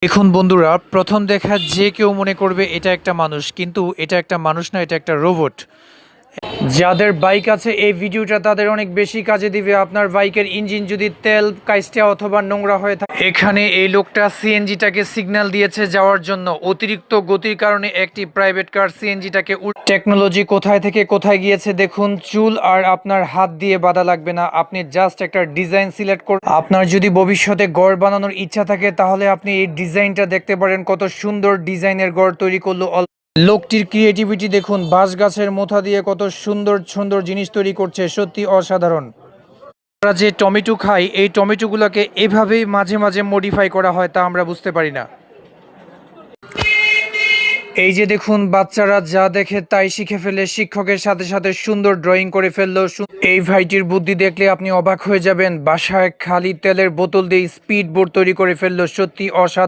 দেখুন বন্ধুরা, প্রথম দেখা যে কেউ মনে করবে এটা একটা মানুষ, কিন্তু এটা একটা মানুষ না, এটা একটা রোবট। যাদের বাইক আছে এই ভিডিওটা তাদের অনেক বেশি কাজে দিবে। আপনার বাইকের ইঞ্জিন যদি তেল কাইস্টা অথবা নোংরা হয়ে থাকে, এখানে এই লোকটা সিএনজিটাকে সিগন্যাল দিয়েছে যাওয়ার জন্য। অতিরিক্ত গতির কারণে একটি প্রাইভেট কার সিএনজিটাকে টেকনোলজি কোথায় থেকে কোথায় গিয়েছে দেখুন। চুল আর আপনার হাত দিয়ে বাঁধা লাগবে না, আপনি জাস্ট একটা ডিজাইন সিলেক্ট করুন। আপনার যদি ভবিষ্যতে গড় বানানোর ইচ্ছা থাকে তাহলে আপনি এই ডিজাইনটা দেখতে পারেন, কত সুন্দর ডিজাইনের গড় তৈরি করলো। লোকটির ক্রিয়েটিভিটি দেখুন, বাঁশ গাছের মোথা দিয়ে কত সুন্দর সুন্দর জিনিস তৈরি করছে, সত্যি অসাধারণ। আমরা যে টমেটো খাই এই টমেটোগুলোকে এভাবেই মাঝে মাঝে মডিফাই করা হয়, তা আমরা বুঝতে পারি না। এই যে দেখুন, বাচ্চারা যা দেখে তাই শিখে ফেলে, শিক্ষকের সাথে সাথে সুন্দর ড্রয়িং করে ফেললো। এই ভাইটির বুদ্ধি দেখলে আপনি অবাক হয়ে যাবেন, বাসায় খালি তেলের বোতল দিয়ে স্পিড বোর্ড তৈরি করে ফেললো, সত্যি অসাধারণ।